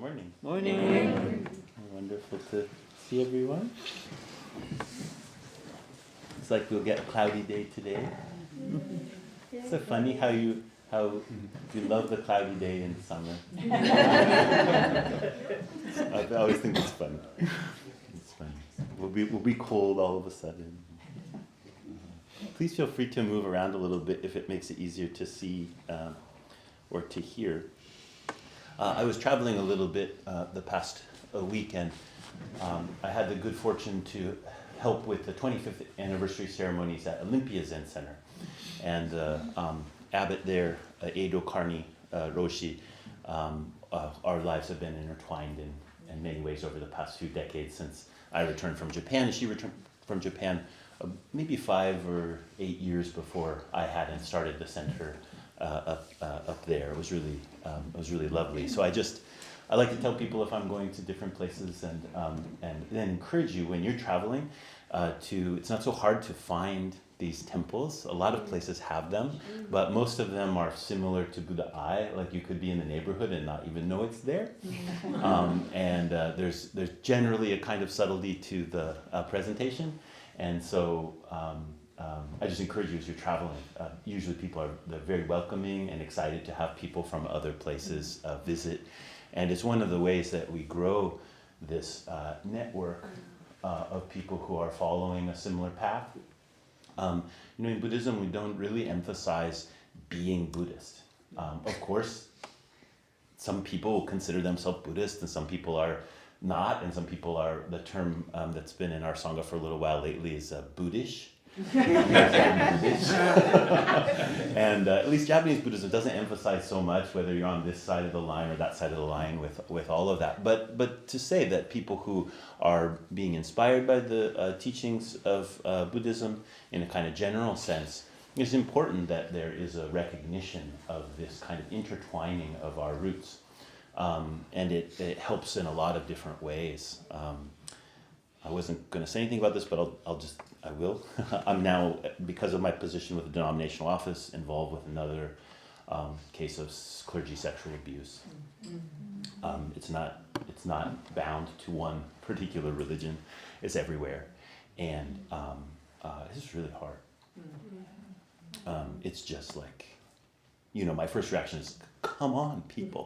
Morning. Morning. Wonderful to see everyone. It's like we'll get a cloudy day today. It's so funny how you love the cloudy day in summer. I always think it's funny. It's funny. We'll be cold all of a sudden. Please feel free to move around a little bit if it makes it easier to see or to hear. I was traveling a little bit the past week, and I had the good fortune to help with the 25th anniversary ceremonies at Olympia Zen Center. And Abbot there, Ejo Keira-roshi, our lives have been intertwined in many ways over the past few decades since I returned from Japan, and she returned from Japan maybe 5 or 8 years before I had and started the center up there. It was really lovely. So I like to tell people if I'm going to different places and then encourage you when you're traveling it's not so hard to find these temples. A lot of places have them, but most of them are similar to Buddha Eye. Like you could be in the neighborhood and not even know it's there. There's generally a kind of subtlety to the presentation. And so I just encourage you as you're traveling. Usually they're very welcoming and excited to have people from other places visit. And it's one of the ways that we grow this network of people who are following a similar path. In Buddhism, we don't really emphasize being Buddhist. Of course, some people consider themselves Buddhist and some people are not, and some people are, the term that's been in our Sangha for a little while lately is Buddhish. And at least Japanese Buddhism doesn't emphasize so much whether you're on this side of the line or that side of the line with all of that. But to say that people who are being inspired by the teachings of Buddhism in a kind of general sense, it's important that there is a recognition of this kind of intertwining of our roots. And it helps in a lot of different ways. I wasn't going to say anything about this, but I will. I'm now, because of my position with the denominational office, involved with another case of clergy sexual abuse. It's not bound to one particular religion. It's everywhere, and it's really hard. It's just like, my first reaction is, come on, people,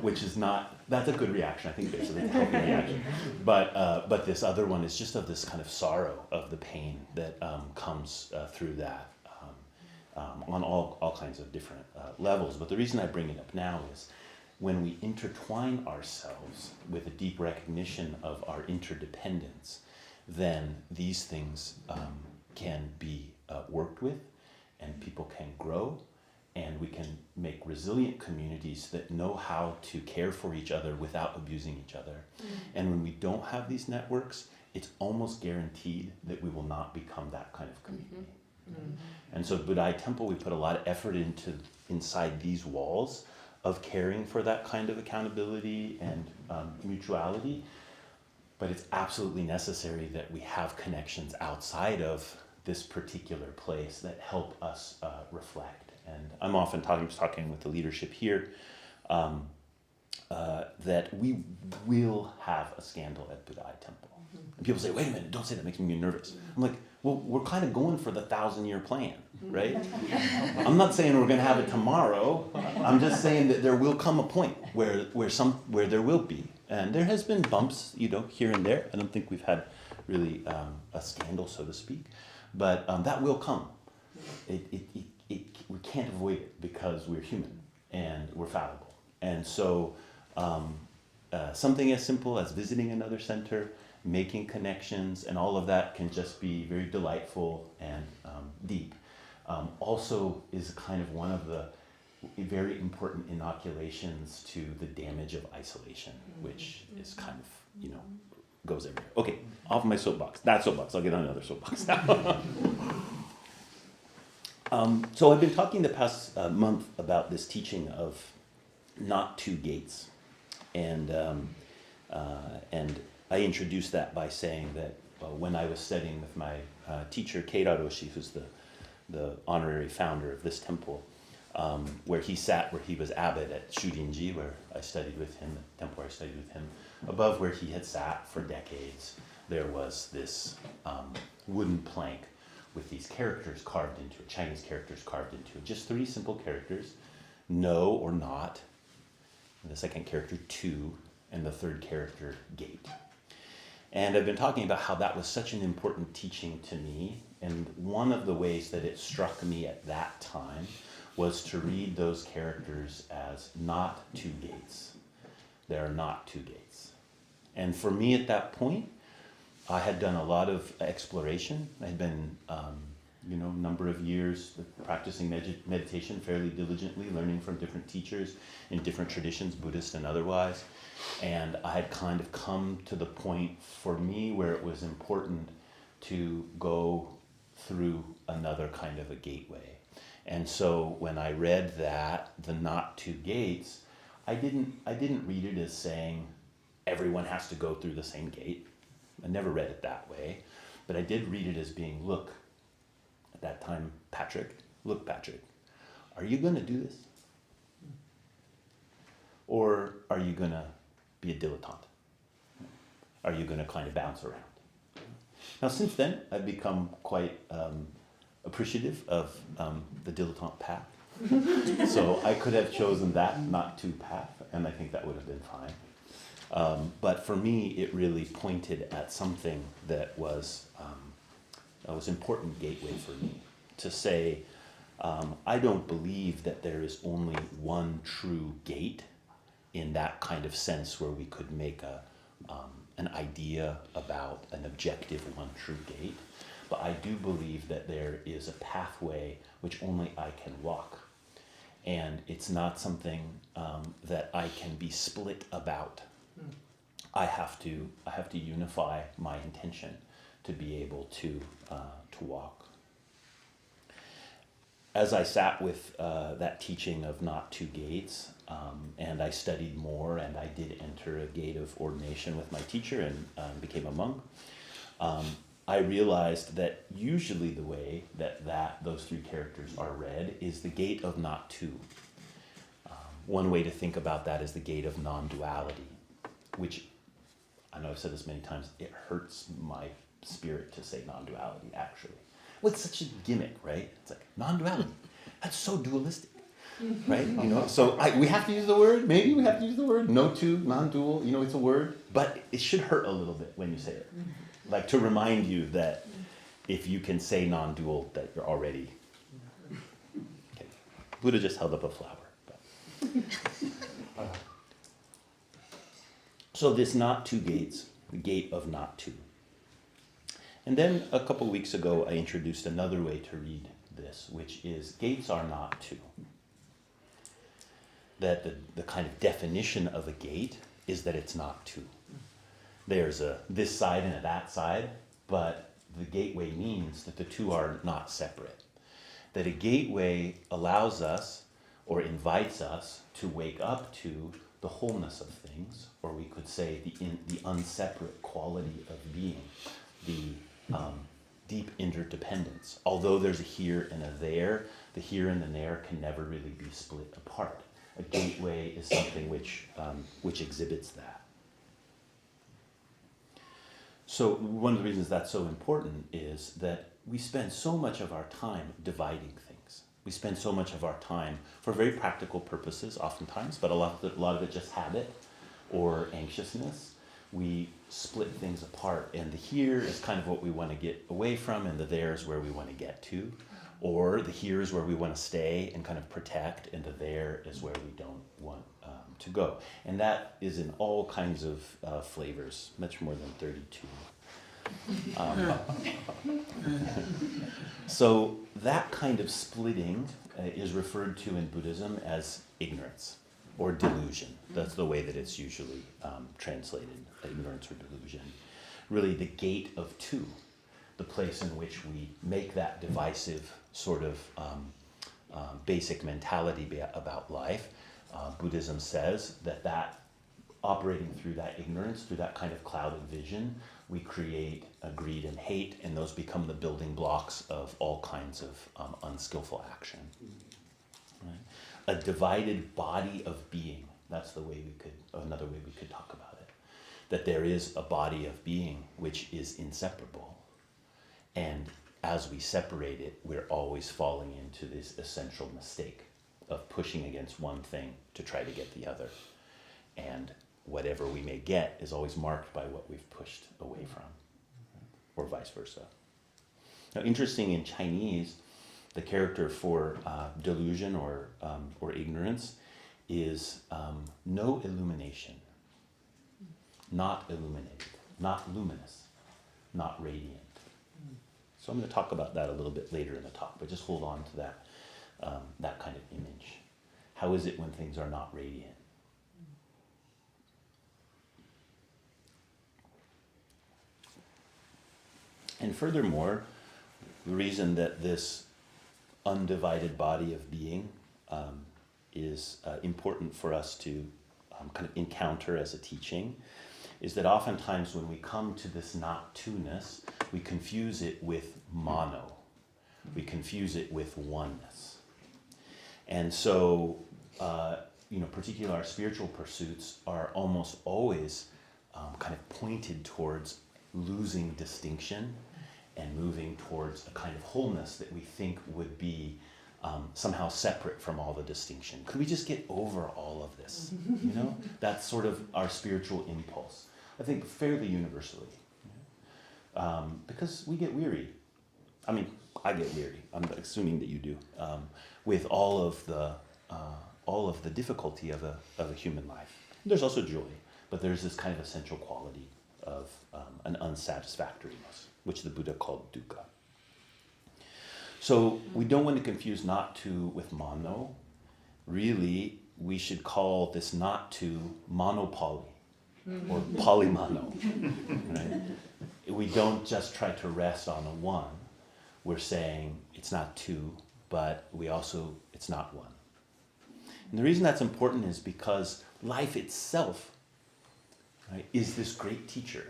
which is not, that's a good reaction. I think there's a healthy reaction. But this other one is just of this kind of sorrow of the pain that comes through that on all kinds of different levels. But the reason I bring it up now is when we intertwine ourselves with a deep recognition of our interdependence, then these things can be worked with and people can grow. And we can make resilient communities that know how to care for each other without abusing each other. And when we don't have these networks, it's almost guaranteed that we will not become that kind of community. And so at Buddha Temple, we put a lot of effort inside these walls of caring for that kind of accountability and mutuality. But it's absolutely necessary that we have connections outside of this particular place that help us reflect. And I'm often talking with the leadership here that we will have a scandal at Buddha Temple. And people say, wait a minute, don't say that, makes me nervous. I'm like, well, we're kind of going for the 1,000-year plan, right? I'm not saying we're going to have it tomorrow. I'm just saying that there will come a point where there will be. And there has been bumps, here and there. I don't think we've had really a scandal, so to speak. But that will come. We can't avoid it because we're human and we're fallible. And so something as simple as visiting another center, making connections, and all of that can just be very delightful and deep. Also is kind of one of the very important inoculations to the damage of isolation, which is kind of, goes everywhere. Okay, off my soapbox. That soapbox. I'll get on another soapbox now. So I've been talking the past month about this teaching of not two gates, and I introduced that by saying that when I was studying with my teacher Keira-roshi, who's the honorary founder of this temple, where he sat, where he was abbot at Shurinji, where I studied with him, the temple where I studied with him. Above where he had sat for decades, there was this wooden plank with these characters carved into it, Chinese characters carved into it. Just 3 simple characters, no or not, and the second character, to, and the third character, gate. And I've been talking about how that was such an important teaching to me, and one of the ways that it struck me at that time was to read those characters as not 2 gates. There are not 2 gates. And for me at that point, I had done a lot of exploration. I had been, a number of years practicing meditation fairly diligently, learning from different teachers in different traditions, Buddhist and otherwise. And I had kind of come to the point for me where it was important to go through another kind of a gateway. And so when I read that, the not 2 gates, I didn't read it as saying everyone has to go through the same gate. I never read it that way, but I did read it as being, look, at that time, Patrick, are you going to do this? Or are you going to be a dilettante? Are you going to kind of bounce around? Now, since then, I've become quite appreciative of the dilettante path. So I could have chosen that not 2 path, and I think that would have been fine. But for me, it really pointed at something that was important gateway for me, to say, I don't believe that there is only one true gate in that kind of sense where we could make an idea about an objective one true gate. But I do believe that there is a pathway which only I can walk. And it's not something that I can be split about. I have to unify my intention to be able to walk. As I sat with that teaching of not 2 gates, and I studied more, and I did enter a gate of ordination with my teacher and became a monk, I realized that usually the way that those 3 characters are read is the gate of not 2. One way to think about that is the gate of non-duality, which, I know I've said this many times, it hurts my spirit to say non-duality, actually. Well, it's such a gimmick, right? It's like, non-duality, that's so dualistic, right? So we have to use the word, maybe we have to use the word, no 2, non-dual, it's a word, but it should hurt a little bit when you say it. Like, to remind you that if you can say non-dual, that you're already, okay. Buddha just held up a flower. So this not 2 gates, the gate of not 2. And then a couple weeks ago, I introduced another way to read this, which is gates are not 2. That the kind of definition of a gate is that it's not 2. There's a this side and a that side, but the gateway means that the 2 are not separate. That a gateway allows us or invites us to wake up to the wholeness of things, or we could say the unseparate quality of being, the deep interdependence. Although there's a here and a there, the here and the there can never really be split apart. A gateway is something which exhibits that. So one of the reasons that's so important is that we spend so much of our time dividing things. We spend so much of our time for very practical purposes oftentimes, but a lot of it just habit or anxiousness. We split things apart, and the here is kind of what we want to get away from, and the there is where we want to get to. Or the here is where we want to stay and kind of protect, and the there is where we don't want to go. And that is in all kinds of flavors, much more than 32. So that kind of splitting is referred to in Buddhism as ignorance or delusion. That's the way that it's usually translated, ignorance or delusion. Really the gate of 2, the place in which we make that divisive sort of basic mentality about life. Buddhism says that operating through that ignorance, through that kind of clouded vision, we create greed and hate, and those become the building blocks of all kinds of unskillful action. Right? a divided body of being. That's another way we could talk about it. That there is a body of being which is inseparable. And as we separate it, we're always falling into this essential mistake of pushing against one thing to try to get the other. And whatever we may get is always marked by what we've pushed away from, or vice versa. Now, interesting, in Chinese, the character for delusion or ignorance is no illumination, not illuminated, not luminous, not radiant. So I'm going to talk about that a little bit later in the talk, but just hold on to that kind of image. How is it when things are not radiant? And furthermore, the reason that this undivided body of being is important for us to kind of encounter as a teaching is that oftentimes when we come to this not two-ness, we confuse it with mono. We confuse it with oneness. And so, particularly our spiritual pursuits are almost always kind of pointed towards losing distinction and moving towards a kind of wholeness that we think would be somehow separate from all the distinction. Could we just get over all of this? That's sort of our spiritual impulse. I think fairly universally, because we get weary. I mean, I get weary. I'm assuming that you do, with all of the difficulty of a human life. There's also joy, but there's this kind of essential quality of an unsatisfactoriness, which the Buddha called dukkha. So we don't want to confuse not to with mono. Really, we should call this not to monopoly or polymono. Right? We don't just try to rest on a one. We're saying it's not two, but it's not one. And the reason that's important is because life itself, right, is this great teacher.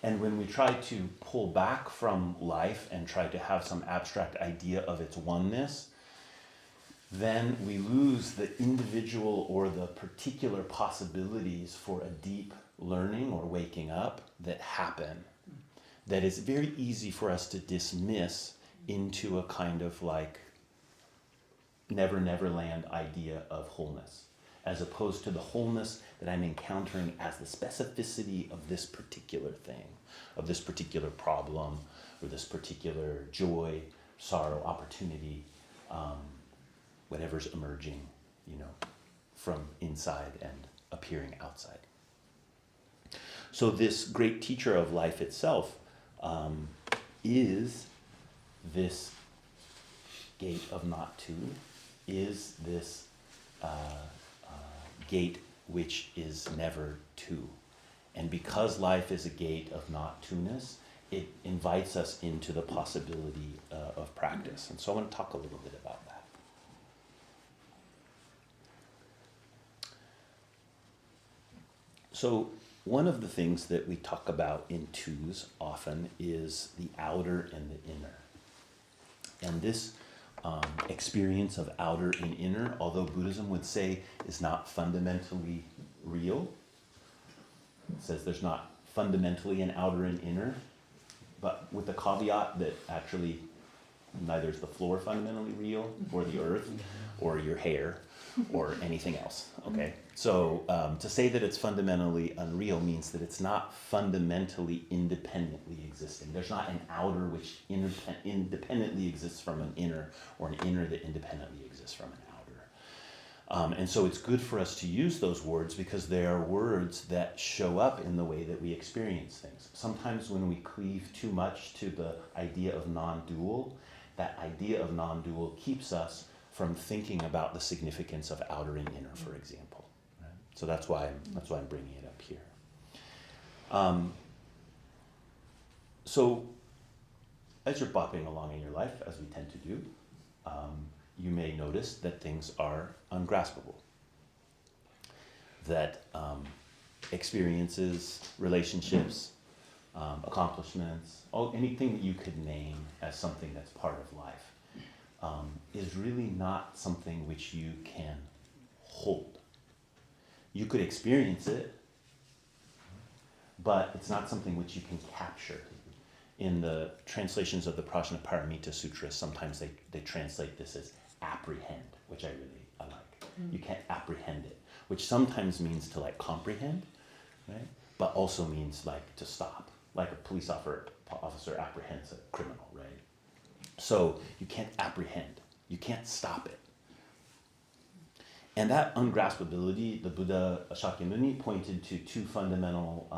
And when we try to pull back from life and try to have some abstract idea of its oneness, then we lose the individual or the particular possibilities for a deep learning or waking up that happen. That is very easy for us to dismiss into a kind of like never, never land idea of wholeness, as opposed to the wholeness that I'm encountering as the specificity of this particular thing, of this particular problem, or this particular joy, sorrow, opportunity, whatever's emerging, from inside and appearing outside. So this great teacher of life itself is this gate of not two, is this gate which is never two. And because life is a gate of not two-ness, it invites us into the possibility of practice. And so I want to talk a little bit about that. So one of the things that we talk about in twos often is the outer and the inner. And this experience of outer and inner, although Buddhism would say is not fundamentally real, it says there's not fundamentally an outer and inner, but with the caveat that actually neither is the floor fundamentally real, or the earth, or your hair, or anything else, okay? So to say that it's fundamentally unreal means that it's not fundamentally independently existing. There's not an outer which independently exists from an inner, or an inner that independently exists from an outer. And so it's good for us to use those words because they are words that show up in the way that we experience things. Sometimes when we cleave too much to the idea of non-dual, that idea of non-dual keeps us from thinking about the significance of outer and inner, for example. Right? So that's why I'm bringing it up here. So as you're bopping along in your life, as we tend to do, you may notice that things are ungraspable. That experiences, relationships, accomplishments, anything that you could name as something that's part of life is really not something which you can hold. You could experience it, but it's not something which you can capture. In the translations of the Prajnaparamita Sutra, sometimes they translate this as apprehend, which I like. You can't apprehend it, which sometimes means to like comprehend, right? But also means like to stop, like a police officer apprehends a criminal, right? So you can't apprehend, you can't stop it. And that ungraspability, the Buddha Shakyamuni pointed to two fundamental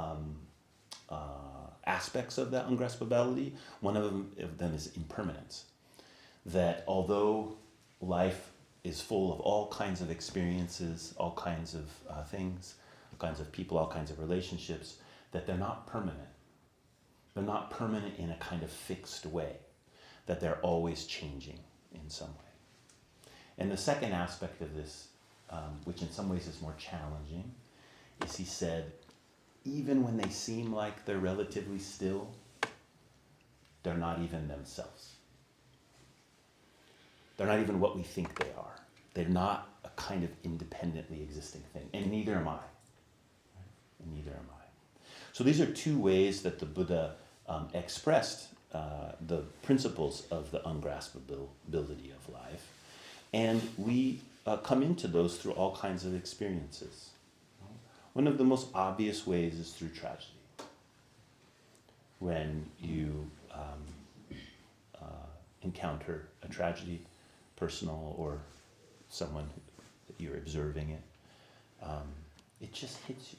aspects of that ungraspability. One of them is impermanence. That although life is full of all kinds of experiences, all kinds of things, all kinds of people, all kinds of relationships, that they're not permanent. They're not permanent in a kind of fixed way, that they're always changing in some way. And the second aspect of this, which in some ways is more challenging, is he said, even when they seem like they're relatively still, they're not even themselves. They're not even what we think they are. They're not a kind of independently existing thing, and neither am I. Right? And neither am I. So these are two ways that the Buddha expressed the principles of the ungraspability of life, and we come into those through all kinds of experiences. One of the most obvious ways is through tragedy. When you encounter a tragedy, personal or someone that you're observing it, it just hits you.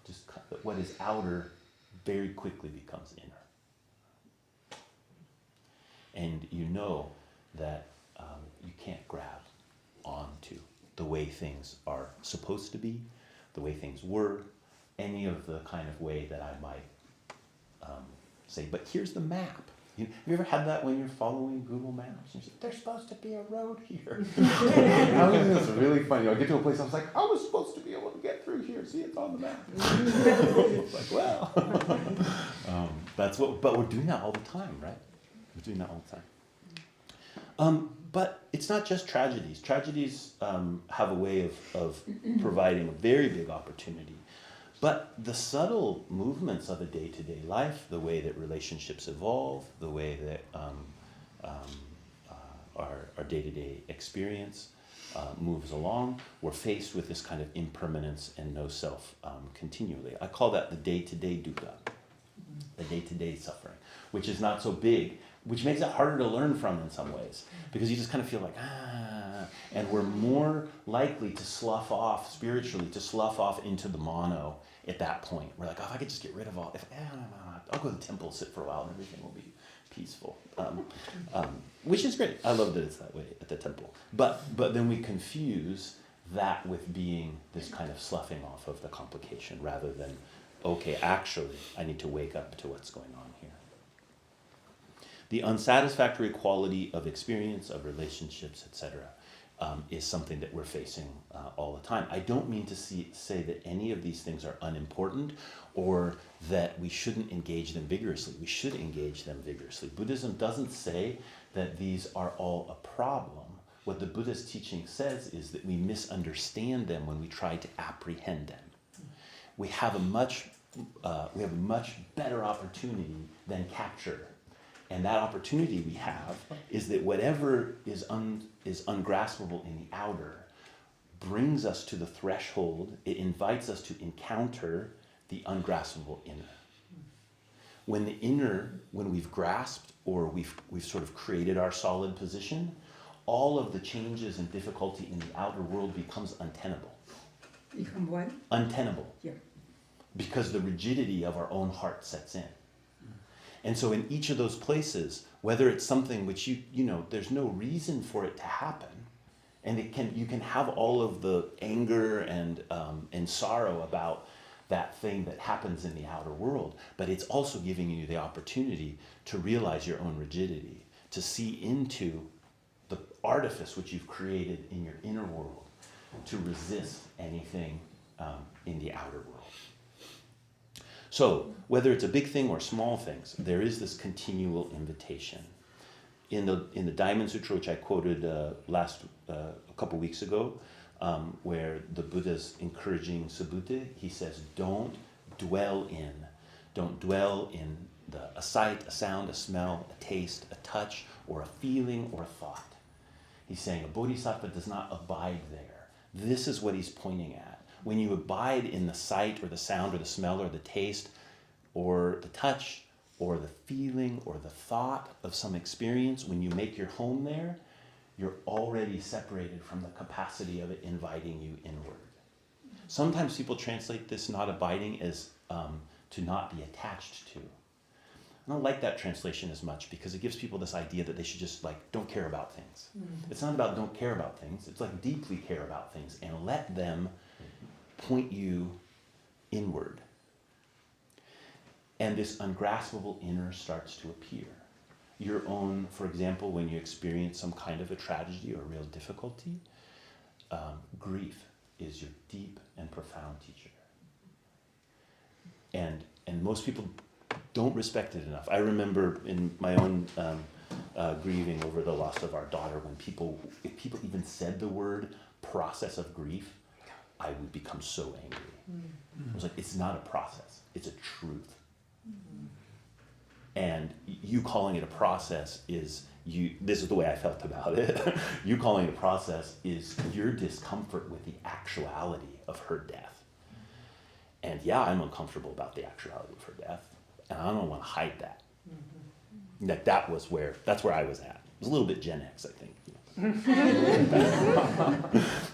Just what is outer very quickly becomes inner. And you know that you can't grab onto the way things are supposed to be, the way things were, any of the kind of way that I might say, but here's the map. Have you ever had that when you're following Google Maps? And you say, there's supposed to be a road here. It's really funny. I get to a place, I was like, I was supposed to be able to get through here. See, it's on the map. It's like, well. But we're doing that all the time, right? We're doing that all the time. But it's not just tragedies. Tragedies have a way of providing a very big opportunity. But the subtle movements of a day-to-day life, the way that relationships evolve, the way that our day-to-day experience moves along, we're faced with this kind of impermanence and no self continually. I call that the day-to-day dukkha, the day-to-day suffering, which is not so big, which makes it harder to learn from in some ways, because you just kind of feel like, and we're more likely to slough off, spiritually, to slough off into the mono at that point. We're like, oh, if I could just get rid of all, I'll go to the temple, sit for a while, and everything will be peaceful. Which is great. I love that it's that way at the temple. But then we confuse that with being this kind of sloughing off of the complication, rather than, okay, actually, I need to wake up to what's going on here. The unsatisfactory quality of experience, of relationships, etc., is something that we're facing all the time. I don't mean to say that any of these things are unimportant or that we shouldn't engage them vigorously. We should engage them vigorously. Buddhism doesn't say that these are all a problem. What the Buddha's teaching says is that we misunderstand them when we try to apprehend them. We have a much better opportunity than capture. And that opportunity we have is that whatever is ungraspable in the outer brings us to the threshold. It invites us to encounter the ungraspable inner. When we've grasped or we've sort of created our solid position, all of the changes and difficulty in the outer world becomes untenable. Become what? Untenable. Yeah. Because the rigidity of our own heart sets in. And so in each of those places, whether it's something which you know, there's no reason for it to happen, and you can have all of the anger and sorrow about that thing that happens in the outer world, but it's also giving you the opportunity to realize your own rigidity, to see into the artifice which you've created in your inner world, to resist anything in the outer world. So, whether it's a big thing or small things, there is this continual invitation. in the Diamond Sutra, which I quoted a couple weeks ago, where the Buddha's encouraging Subhuti, he says, don't dwell in a sight, a sound, a smell, a taste, a touch, or a feeling or a thought. He's saying a bodhisattva does not abide there. This is what he's pointing at. When you abide in the sight or the sound or the smell or the taste or the touch or the feeling or the thought of some experience, when you make your home there, you're already separated from the capacity of it inviting you inward. Sometimes people translate this not abiding as to not be attached to. I don't like that translation as much because it gives people this idea that they should just don't care about things. Mm-hmm. It's not about don't care about things. It's deeply care about things and let them point you inward. And this ungraspable inner starts to appear. Your own, for example, when you experience some kind of a tragedy or real difficulty, grief is your deep and profound teacher. And most people don't respect it enough. I remember in my own grieving over the loss of our daughter, if people even said the word process of grief, I would become so angry. Mm-hmm. I was like, it's not a process, it's a truth. Mm-hmm. And you calling it a process this is the way I felt about it. You calling it a process is your discomfort with the actuality of her death. And yeah, I'm uncomfortable about the actuality of her death. And I don't want to hide that. Mm-hmm. That's where I was at. It was a little bit Gen X, I think.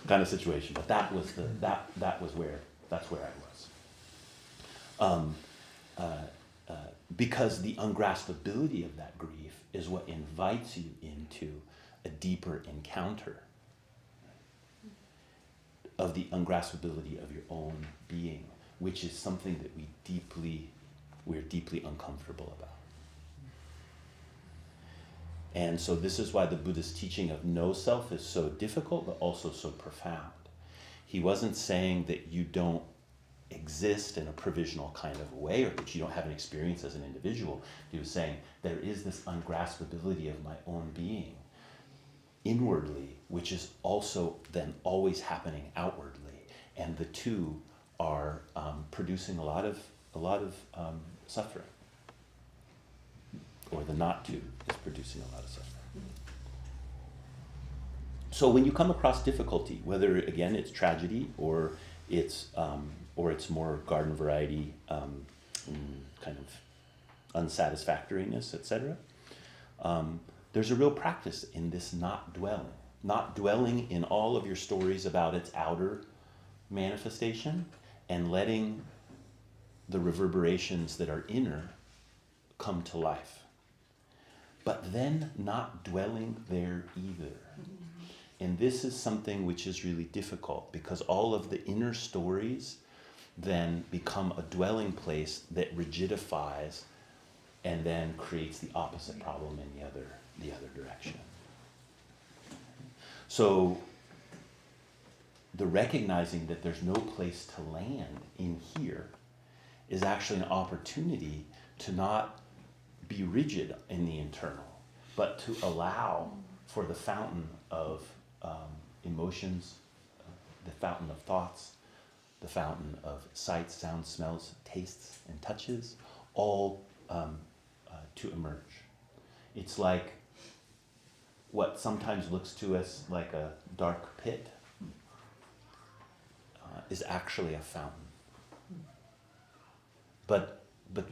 Kind of situation. But that's where I was. Because the ungraspability of that grief is what invites you into a deeper encounter of the ungraspability of your own being, which is something that we're deeply uncomfortable about. And so this is why the Buddha's teaching of no self is so difficult, but also so profound. He wasn't saying that you don't exist in a provisional kind of way or that you don't have an experience as an individual. He was saying there is this ungraspability of my own being inwardly, which is also then always happening outwardly. And the two are producing a lot of suffering. Or the not to is producing a lot of suffering. So when you come across difficulty, whether again it's tragedy or it's more garden variety kind of unsatisfactoriness, etc., there's a real practice in this not dwelling in all of your stories about its outer manifestation and letting the reverberations that are inner come to life. But then not dwelling there either. And this is something which is really difficult because all of the inner stories then become a dwelling place that rigidifies and then creates the opposite problem in the other direction. So the recognizing that there's no place to land in here is actually an opportunity to not be rigid in the internal, but to allow for the fountain of emotions, the fountain of thoughts, the fountain of sights, sounds, smells, tastes, and touches, all to emerge. It's like what sometimes looks to us like a dark pit is actually a fountain. But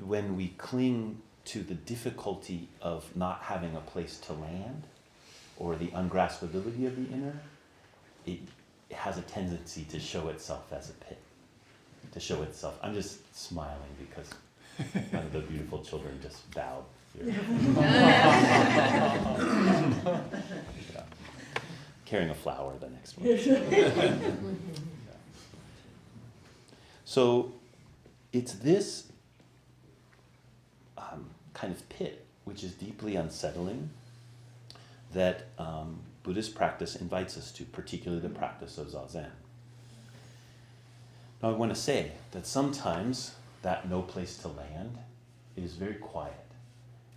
when we cling to the difficulty of not having a place to land or the ungraspability of the inner, it has a tendency to show itself as a pit, to show itself. I'm just smiling because one of the beautiful children just bowed here. Yeah. Carrying a flower, the next one. Yeah. So it's this kind of pit, which is deeply unsettling, that Buddhist practice invites us to, particularly the practice of zazen. Now I want to say that sometimes that no place to land is very quiet,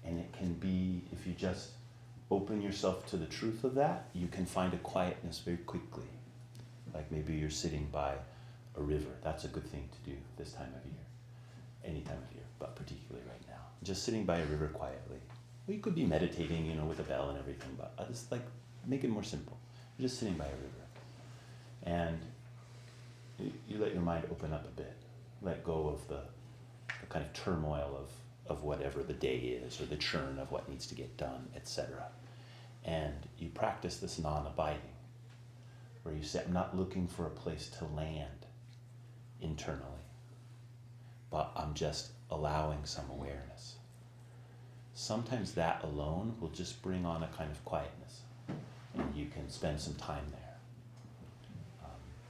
and it can be, if you just open yourself to the truth of that, you can find a quietness very quickly. Like maybe you're sitting by a river. That's a good thing to do this time of year. Any time of year, but particularly right now. Just sitting by a river quietly. Well, you could be meditating, with a bell and everything, but I just make it more simple. You're just sitting by a river. And you let your mind open up a bit. Let go of the kind of turmoil of whatever the day is, or the churn of what needs to get done, etc. And you practice this non-abiding, where you say, I'm not looking for a place to land internally, but I'm just allowing some awareness. Sometimes that alone will just bring on a kind of quietness, and you can spend some time there.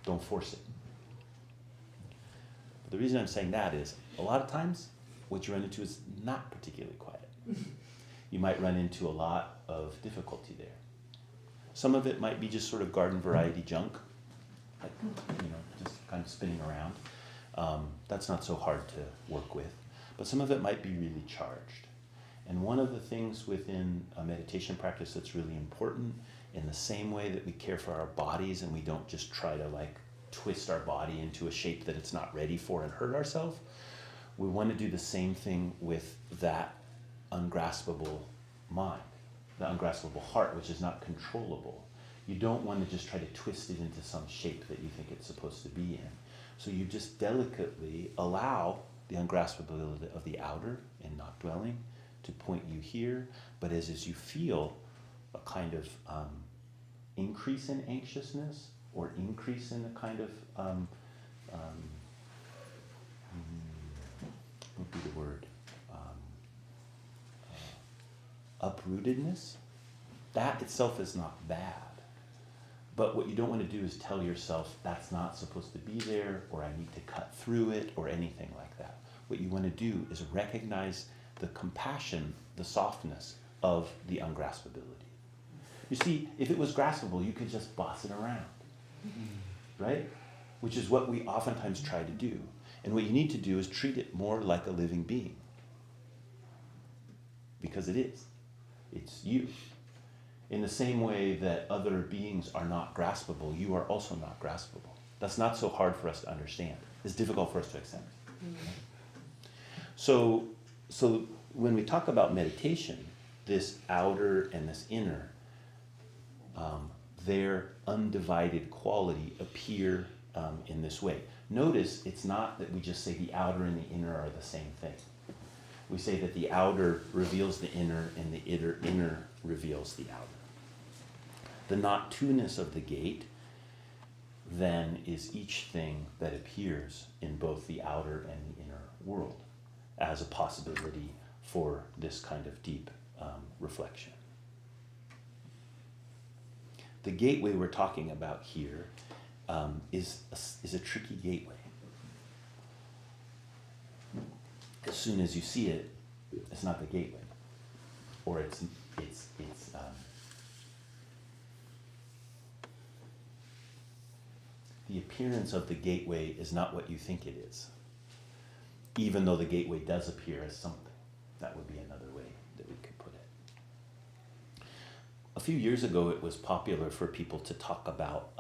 Don't force it. But the reason I'm saying that is, a lot of times, what you run into is not particularly quiet. You might run into a lot of difficulty there. Some of it might be just sort of garden variety junk, like, just kind of spinning around. That's not so hard to work with. But some of it might be really charged. And one of the things within a meditation practice that's really important, in the same way that we care for our bodies and we don't just try to twist our body into a shape that it's not ready for and hurt ourselves, we want to do the same thing with that ungraspable mind, the ungraspable heart, which is not controllable. You don't want to just try to twist it into some shape that you think it's supposed to be in. So you just delicately allow the ungraspability of the outer and not dwelling to point you here, but as you feel a kind of increase in anxiousness or increase in a kind of what would be the word? Uprootedness. That itself is not bad. But what you don't want to do is tell yourself that's not supposed to be there, or I need to cut through it, or anything like that. What you want to do is recognize the compassion, the softness of the ungraspability. You see, if it was graspable, you could just boss it around, right? Which is what we oftentimes try to do. And what you need to do is treat it more like a living being. Because it is. It's you. In the same way that other beings are not graspable, you are also not graspable. That's not so hard for us to understand. It's difficult for us to accept. So when we talk about meditation, this outer and this inner, their undivided quality appear in this way. Notice it's not that we just say the outer and the inner are the same thing. We say that the outer reveals the inner and the inner reveals the outer. The not two-ness of the gate then is each thing that appears in both the outer and the inner world as a possibility for this kind of deep reflection. The gateway we're talking about here is a tricky gateway. As soon as you see it, it's not the gateway, or it's the appearance of the gateway is not what you think it is, even though the gateway does appear as something. That would be another way that we could put it. A few years ago, it was popular for people to talk about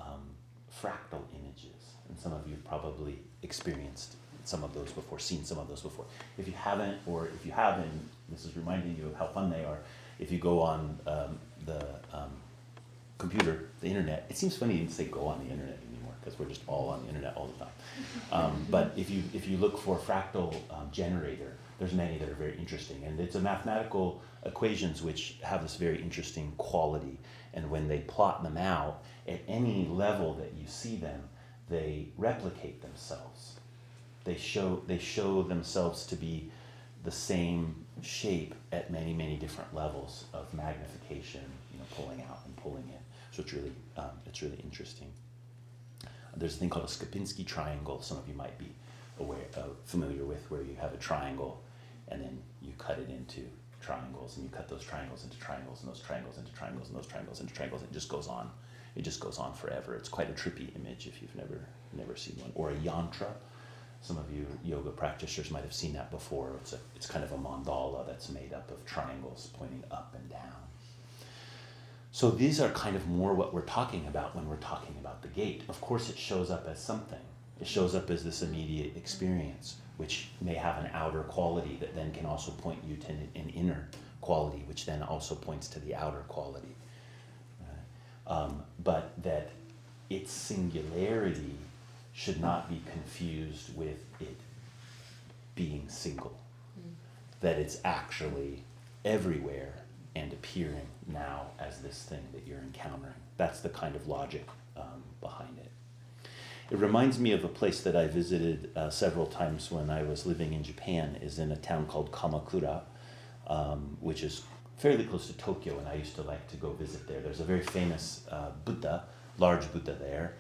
fractal images, and some of you have probably experienced some of those before, seen some of those before. If you haven't, or if you have, and this is reminding you of how fun they are, if you go on the computer, the internet, it seems funny to say go on the internet anymore, because we're just all on the internet all the time. But if you look for fractal generator, there's many that are very interesting, and it's a mathematical equations which have this very interesting quality, and when they plot them out, at any level that you see them, they replicate themselves. They show themselves to be the same shape at many, many different levels of magnification, pulling out and pulling in. So it's really interesting. There's a thing called a Skopinski triangle. Some of you might be familiar with, where you have a triangle, and then you cut it into triangles, and you cut those triangles into triangles, and those triangles into triangles, and those triangles into triangles. It just goes on. It just goes on forever. It's quite a trippy image if you've never seen one. Or a yantra. Some of you yoga practitioners might have seen that before. It's kind of a mandala that's made up of triangles pointing up and down. So these are kind of more what we're talking about when we're talking about the gate. Of course, it shows up as something. It shows up as this immediate experience, which may have an outer quality that then can also point you to an inner quality, which then also points to the outer quality. But that its singularity should not be confused with it being single. That it's actually everywhere and appearing now as this thing that you're encountering. That's the kind of logic behind it. It reminds me of a place that I visited several times when I was living in Japan, is in a town called Kamakura, which is fairly close to Tokyo, and I used to like to go visit there. There's a very famous Buddha, large Buddha there,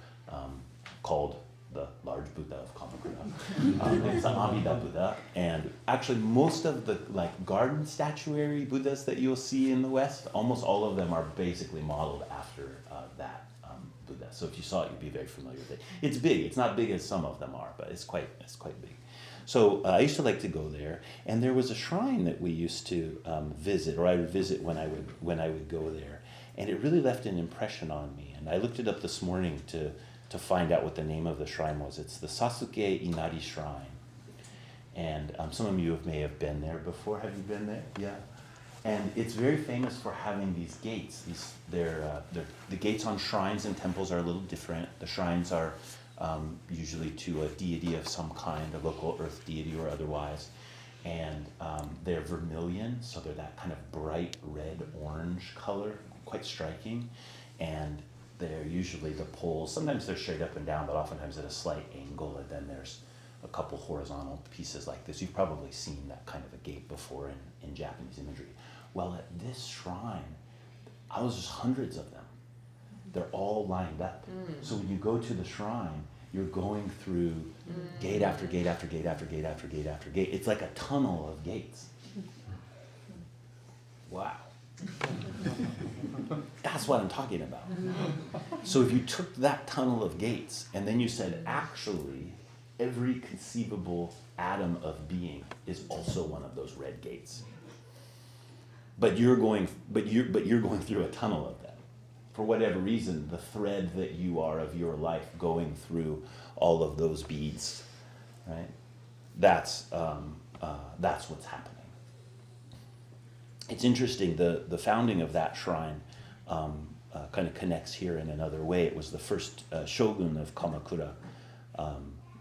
called the large Buddha of Kamakura. It's an Amida Buddha, and actually most of the garden statuary Buddhas that you'll see in the West, almost all of them are basically modeled after that Buddha. So if you saw it, you'd be very familiar with it. It's big. It's not big as some of them are, but it's quite big. So I used to like to go there, and there was a shrine that we used to visit, or I would visit when I would go there, and it really left an impression on me. And I looked it up this morning to find out what the name of the shrine was. It's the Sasuke Inari Shrine, and some of you may have been there before. Have you been there? Yeah. And it's very famous for having these gates. The gates on shrines and temples are a little different. The shrines are usually to a deity of some kind, a local earth deity or otherwise. And they're vermilion, so they're that kind of bright red-orange color, quite striking. And they're usually the poles, sometimes they're straight up and down, but oftentimes at a slight angle, and then there's a couple horizontal pieces like this. You've probably seen that kind of a gate before in Japanese imagery. Well, at this shrine, there's hundreds of them. They're all lined up. So when you go to the shrine, you're going through gate after gate after gate after gate after gate after gate. It's like a tunnel of gates. Wow. That's what I'm talking about. So if you took that tunnel of gates and then you said, actually, every conceivable atom of being is also one of those red gates. But you're going through a tunnel of them. For whatever reason, the thread that you are of your life going through all of those beads, right? That's what's happening. It's interesting, the founding of that shrine kind of connects here in another way. It was the first shogun of Kamakura,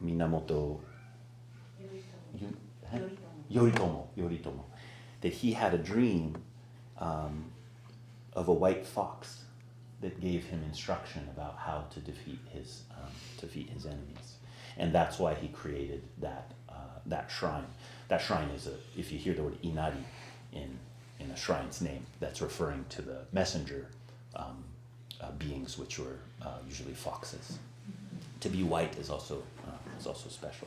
Minamoto Yoritomo, that he had a dream of a white fox that gave him instruction about how to defeat his enemies, and that's why he created that shrine. That shrine is if you hear the word inari in a shrine's name, that's referring to the messenger beings, which were usually foxes. To be white is also special.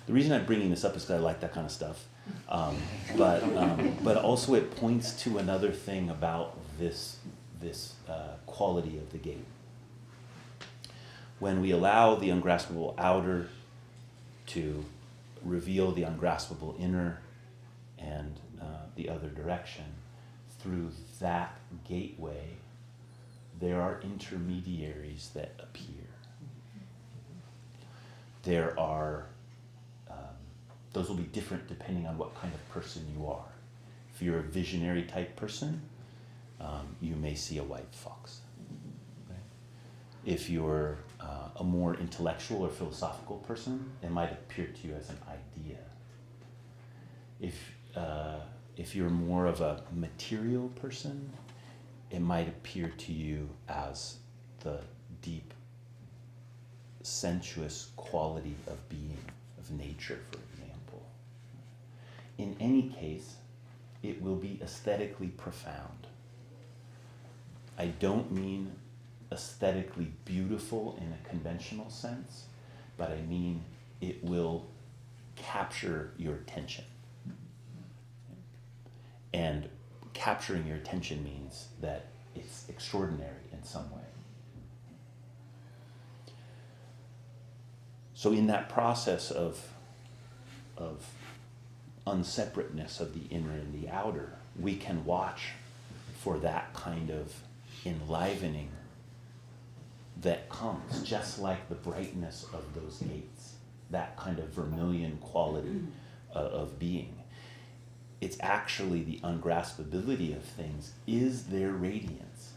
The reason I'm bringing this up is because I like that kind of stuff, but also it points to another thing about this quality of the gate. When we allow the ungraspable outer to reveal the ungraspable inner and the other direction, through that gateway, there are intermediaries that appear. There are, those will be different depending on what kind of person you are. If you're a visionary type person, you may see a white fox. Right? If you're a more intellectual or philosophical person, it might appear to you as an idea. If you're more of a material person, it might appear to you as the deep, sensuous quality of being, of nature, for example. In any case, it will be aesthetically profound. I don't mean aesthetically beautiful in a conventional sense, but I mean it will capture your attention. And capturing your attention means that it's extraordinary in some way. So in that process of unseparateness of the inner and the outer, we can watch for that kind of enlivening that comes, just like the brightness of those gates, that kind of vermilion quality of being. It's actually the ungraspability of things is their radiance.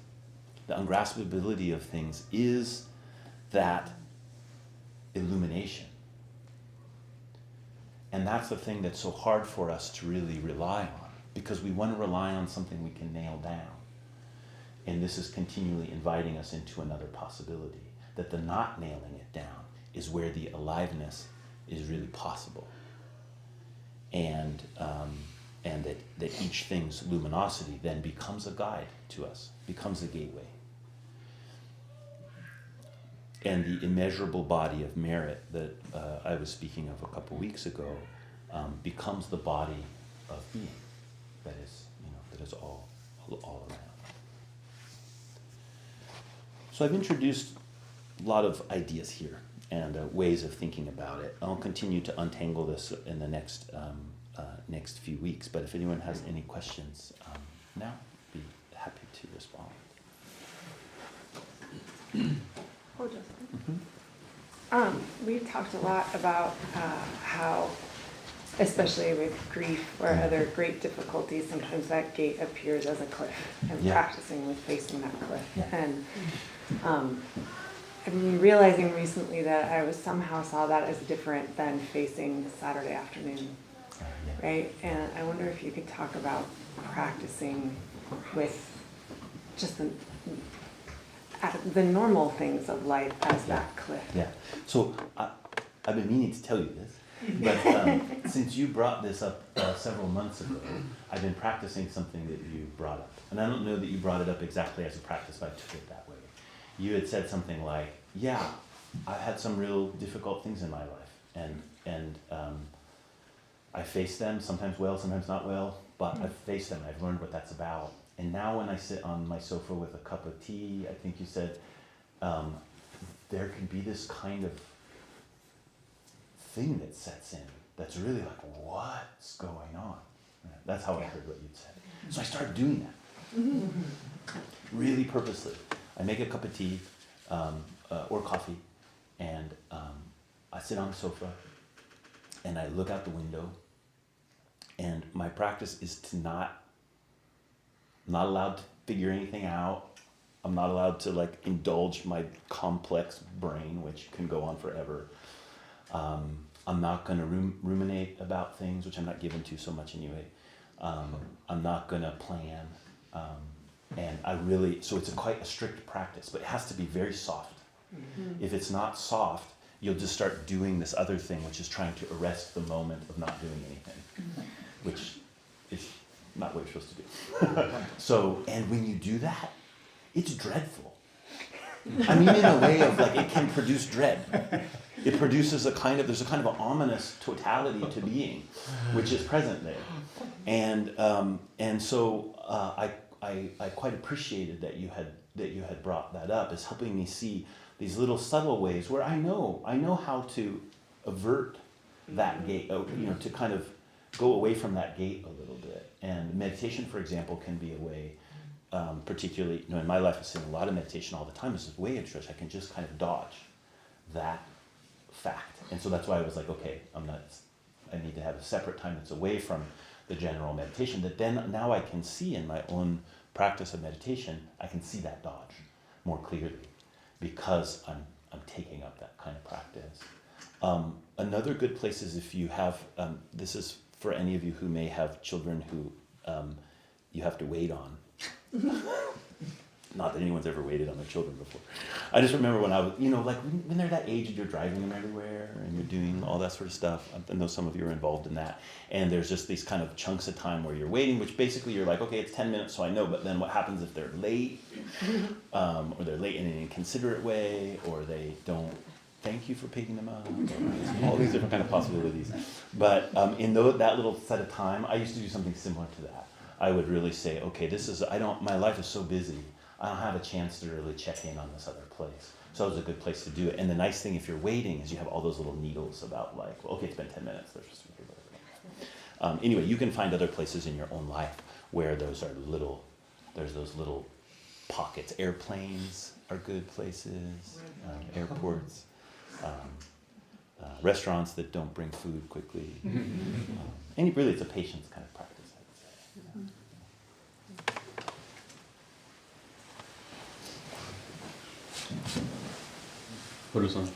The ungraspability of things is that illumination. And that's the thing that's so hard for us to really rely on, because we want to rely on something we can nail down. And this is continually inviting us into another possibility, that the not nailing it down is where the aliveness is really possible. And that each thing's luminosity then becomes a guide to us, becomes a gateway. And the immeasurable body of merit that I was speaking of a couple weeks ago becomes the body of being that is all around. So I've introduced a lot of ideas here and ways of thinking about it. I'll continue to untangle this in the next few weeks, but if anyone has any questions now, I'd be happy to respond. Oh, Justin. We've talked a lot about how, especially with grief or other great difficulties, sometimes that gate appears as a cliff, and practicing with facing that cliff. And I've been realizing recently that I somehow saw that as different than facing Saturday afternoon, right? And I wonder if you could talk about practicing with just the normal things of life as that cliff. Yeah. So I've been meaning to tell you this, but since you brought this up several months ago, I've been practicing something that you brought up. And I don't know that you brought it up exactly as a practice, but I took it that way. You had said something like, yeah, I had some real difficult things in my life, and I face them, sometimes well, sometimes not well, but I've faced them, I've learned what that's about. And now when I sit on my sofa with a cup of tea, I think you said, there can be this kind of thing that sets in that's really like, what's going on? That's how I heard what you'd said. So I started doing that, really purposely. I make a cup of tea or coffee, and I sit on the sofa, and I look out the window, and my practice is to I'm not allowed to figure anything out. I'm not allowed to like indulge my complex brain, which can go on forever. I'm not going to ruminate about things, which I'm not given to so much anyway. I'm not going to plan. And so it's quite a strict practice, but it has to be very soft. Mm-hmm. If it's not soft, you'll just start doing this other thing, which is trying to arrest the moment of not doing anything, which is not what you're supposed to do. So, and when you do that, it's dreadful. I mean, in a way of like, it can produce dread. It produces there's a kind of an ominous totality to being, which is present there. And so I quite appreciated that you had brought that up as helping me see these little subtle ways where I know how to avert that gate, to kind of go away from that gate a little bit. And meditation, for example, can be a way, particularly, in my life, I sing a lot of meditation all the time. It's a way in which I can just kind of dodge that fact. And so that's why I was like, okay, I need to have a separate time that's away from the general meditation, that then now I can see in my own practice of meditation, I can see that dodge more clearly because I'm taking up that kind of practice. Another good place is if you have, this is for any of you who may have children who you have to wait on. Not that anyone's ever waited on their children before. I just remember when I was, like when they're that age and you're driving them everywhere and you're doing all that sort of stuff. I know some of you are involved in that. And there's just these kind of chunks of time where you're waiting, which basically you're like, okay, it's 10 minutes, so I know. But then what happens if they're late, or they're late in an inconsiderate way, or they don't thank you for picking them up, or all these different kind of possibilities. But in that little set of time, I used to do something similar to that. I would really say, okay, my life is so busy, I don't have a chance to really check in on this other place. So it was a good place to do it. And the nice thing if you're waiting is you have all those little needles about like, well, okay, it's been 10 minutes. There's just anyway, you can find other places in your own life where there's those little pockets. Airplanes are good places, airports, restaurants that don't bring food quickly. And really, it's a patience kind of practice, I would say. Hodo-san,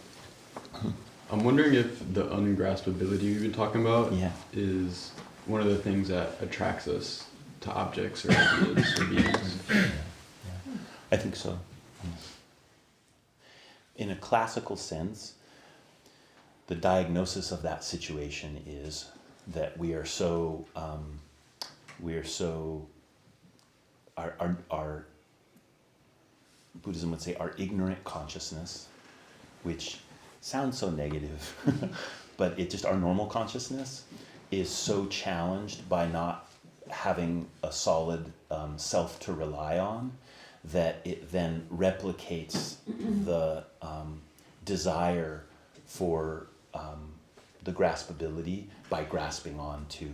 I'm wondering if the ungraspability we've been talking about is one of the things that attracts us to objects or ideas or beings. I think so. In a classical sense, the diagnosis of that situation is that we are so, our Buddhism would say our ignorant consciousness, which sounds so negative, but our normal consciousness is so challenged by not having a solid self to rely on that it then replicates the desire for the graspability by grasping on to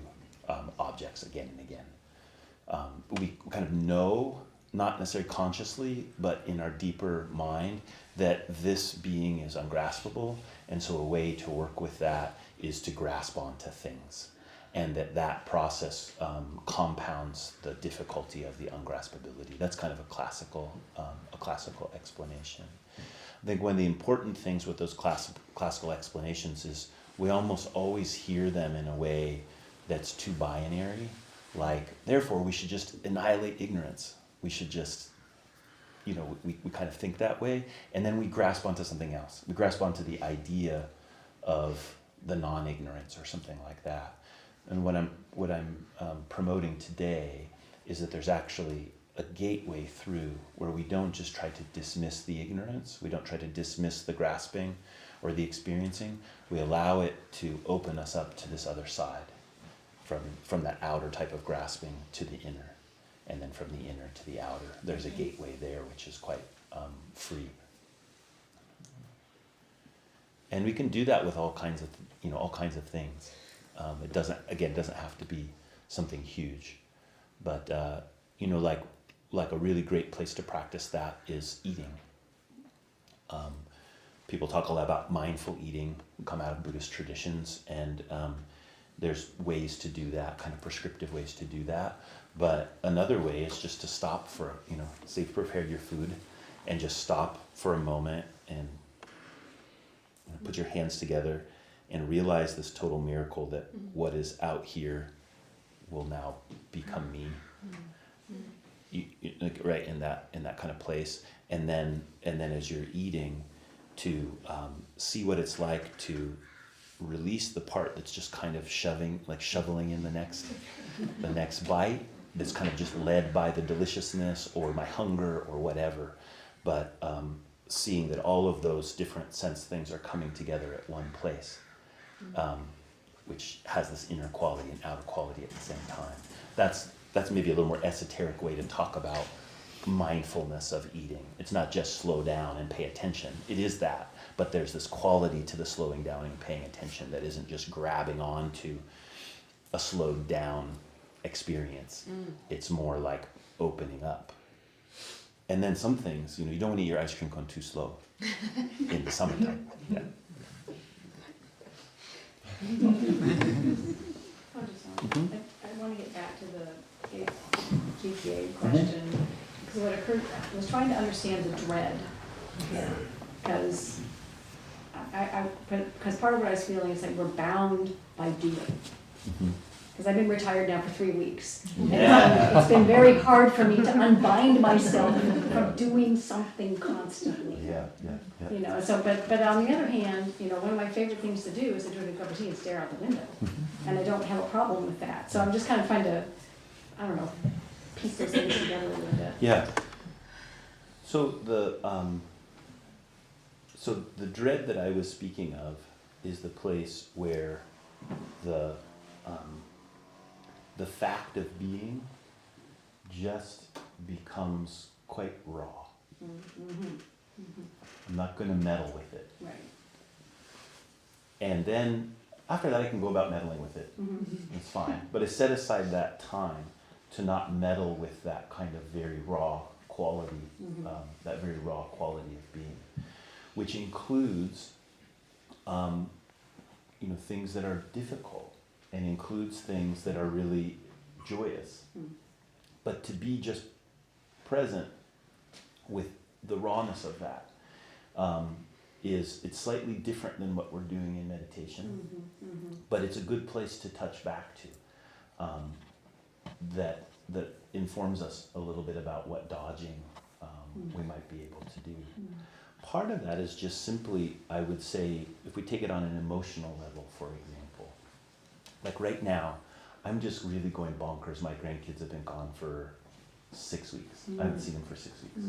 objects again and again. We kind of know, not necessarily consciously, but in our deeper mind, that this being is ungraspable, and so a way to work with that is to grasp onto things, and that process compounds the difficulty of the ungraspability. That's kind of a classical explanation. I think one of the important things with those classical explanations is we almost always hear them in a way that's too binary, like, therefore we should just annihilate ignorance. We should just, we kind of think that way, and then we grasp onto something else. We grasp onto the idea of the non-ignorance or something like that. And what I'm promoting today is that there's actually a gateway through where we don't just try to dismiss the ignorance, we don't try to dismiss the grasping or the experiencing, we allow it to open us up to this other side, from that outer type of grasping to the inner, and then from the inner to the outer. There's a gateway there which is quite free. And we can do that with all kinds of things. It doesn't have to be something huge, but like a really great place to practice that is eating. People talk a lot about mindful eating, come out of Buddhist traditions, and there's ways to do that, kind of prescriptive ways to do that. But another way is just to stop for, say you've prepared your food, and just stop for a moment and put your hands together and realize this total miracle that what is out here will now become me. Right in that kind of place, and then as you're eating, to see what it's like to release the part that's just kind of shoveling in the next bite, that's kind of just led by the deliciousness or my hunger or whatever, but seeing that all of those different sense things are coming together at one place, which has this inner quality and outer quality at the same time. That's maybe a little more esoteric way to talk about mindfulness of eating. It's not just slow down and pay attention. It is that, but there's this quality to the slowing down and paying attention that isn't just grabbing on to a slowed down experience. It's more like opening up. And then some things, you don't want to eat your ice cream cone too slow in the summertime. Yeah. I want to get back to the GPA question, because what occurred, I was trying to understand the dread, because because part of what I was feeling is like we're bound by doing. Because I've been retired now for 3 weeks. And it's been very hard for me to unbind myself from doing something constantly. So, but on the other hand, one of my favorite things to do is to drink a cup of tea and stare out the window. And I don't have a problem with that. So I'm just kind of trying to, piece those things together a little bit. Yeah. So the dread that I was speaking of is the place where the fact of being just becomes quite raw. I'm not going to meddle with it. Right. And then after that I can go about meddling with it. It's fine. But I set aside that time to not meddle with that kind of very raw quality, that very raw quality of being, which includes, things that are difficult and includes things that are really joyous. But to be just present with the rawness of that it's slightly different than what we're doing in meditation, but it's a good place to touch back to. That informs us a little bit about what dodging we might be able to do. Part of that is just simply, I would say, if we take it on an emotional level, for example, like right now, I'm just really going bonkers. My grandkids have been gone for 6 weeks. I haven't seen them for 6 weeks.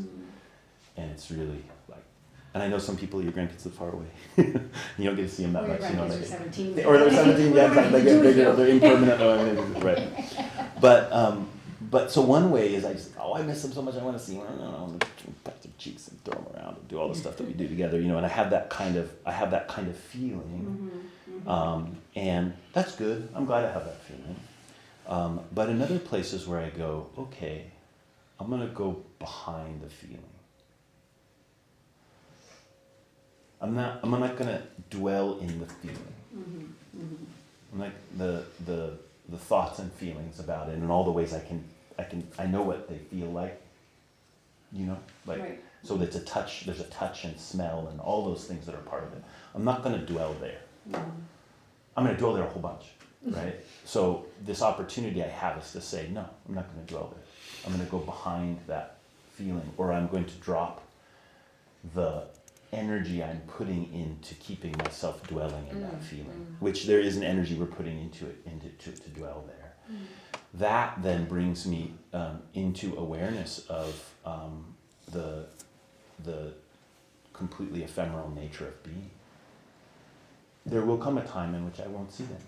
And it's really like, and I know some people, your grandkids live far away. You don't get to see them that much. Your grandkids are 17. Or they're 17, yeah, exactly. They're impermanent. Right. But so one way is I miss them so much, I want to see them. I want to pat their cheeks and throw them around and do all the stuff that we do together, and I have that kind of feeling. And that's good. I'm glad I have that feeling. But in other places where I go, okay, I'm going to go behind the feeling. I'm not going to dwell in the feeling. I'm like the thoughts and feelings about it, and all the ways I know what they feel like. Right. So there's a touch and smell and all those things that are part of it. I'm not going to dwell there. I'm going to dwell there a whole bunch, right? So this opportunity I have is to say, no, I'm not going to dwell there. I'm going to go behind that feeling, or I'm going to drop the energy I'm putting into keeping myself dwelling in that feeling, which there is an energy we're putting into it, to dwell there. That then brings me into awareness of the completely ephemeral nature of being. There will come a time in which I won't see them.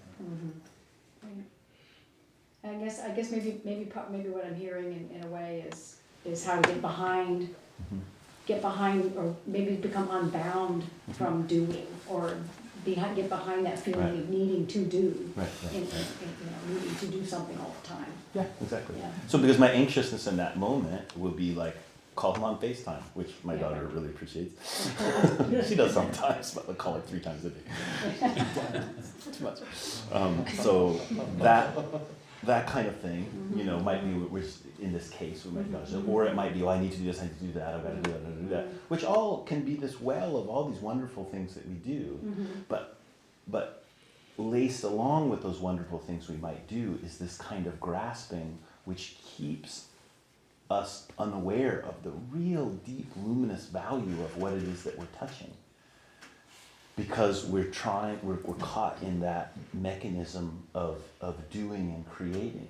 I guess maybe what I'm hearing in a way is how to get behind, or maybe become unbound from doing, or get behind that feeling of needing to do, needing to do something all the time. Yeah, exactly. Yeah. So because my anxiousness in that moment will be like, call him on FaceTime, which my daughter really appreciates. She does sometimes, but I'll call like 3 times a day. Too much. So that kind of thing, might be, which in this case, we might go, or it might be, I need to do this, I need to do that, I've got to do that, I've got to do that, which all can be this well of all these wonderful things that we do, but laced along with those wonderful things we might do is this kind of grasping which keeps us unaware of the real deep luminous value of what it is that we're touching. Because we're caught in that mechanism of doing and creating,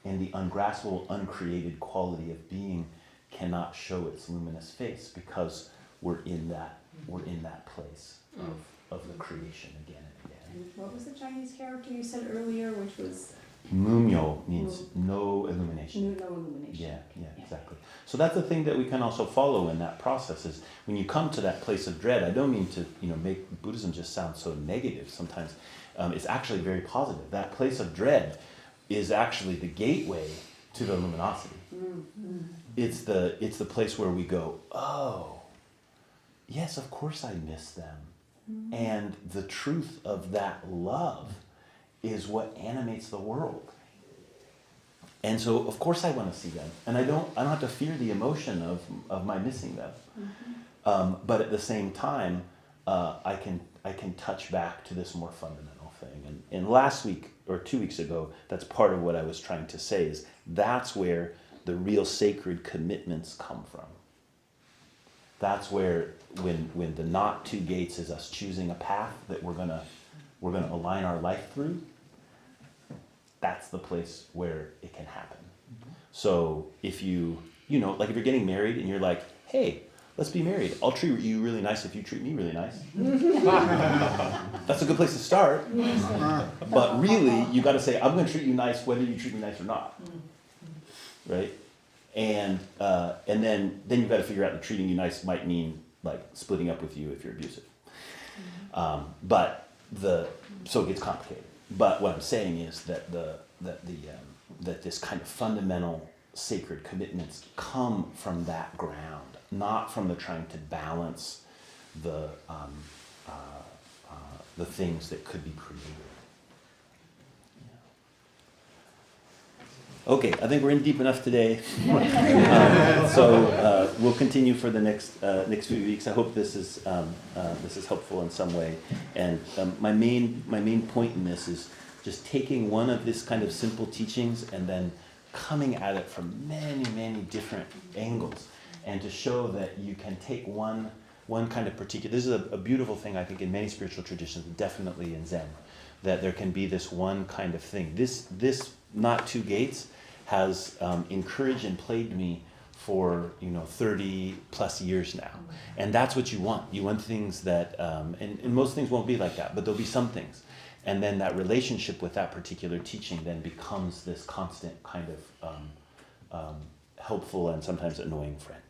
and the ungraspable, uncreated quality of being cannot show its luminous face because we're in that place of the creation again and again. And what was the Chinese character you said earlier, which was? Mumyo means no illumination. No illumination. Yeah, exactly. So that's the thing that we can also follow in that process is when you come to that place of dread, I don't mean to make Buddhism just sound so negative. Sometimes it's actually very positive. That place of dread is actually the gateway to the luminosity. It's the place where we go, oh, yes, of course I miss them. And the truth of that love is what animates the world. And so of course I want to see them. And I don't have to fear the emotion of my missing them. But at the same time, I can touch back to this more fundamental thing. And last week or 2 weeks ago, that's part of what I was trying to say is that's where the real sacred commitments come from. That's where when the not two gates is us choosing a path that we're gonna align our life through, that's the place where it can happen. So if like if you're getting married and you're like, hey, let's be married. I'll treat you really nice if you treat me really nice. That's a good place to start. But really, you got to say, I'm going to treat you nice whether you treat me nice or not. Right? And then you've got to figure out that treating you nice might mean like splitting up with you if you're abusive. So it gets complicated. But what I'm saying is that that this kind of fundamental sacred commitments come from that ground, not from the trying to balance the things that could be created. Okay, I think we're in deep enough today. So we'll continue for the next few weeks. I hope this is helpful in some way. And my main point in this is just taking one of this kind of simple teachings and then coming at it from many different angles, and to show that you can take one kind of particular. This is a beautiful thing, I think, in many spiritual traditions, definitely in Zen, that there can be this one kind of thing. This not two gates has encouraged and plagued me for 30 plus years now, and that's what you want. You want things that, and most things won't be like that, but there'll be some things, and then that relationship with that particular teaching then becomes this constant kind of helpful and sometimes annoying friend.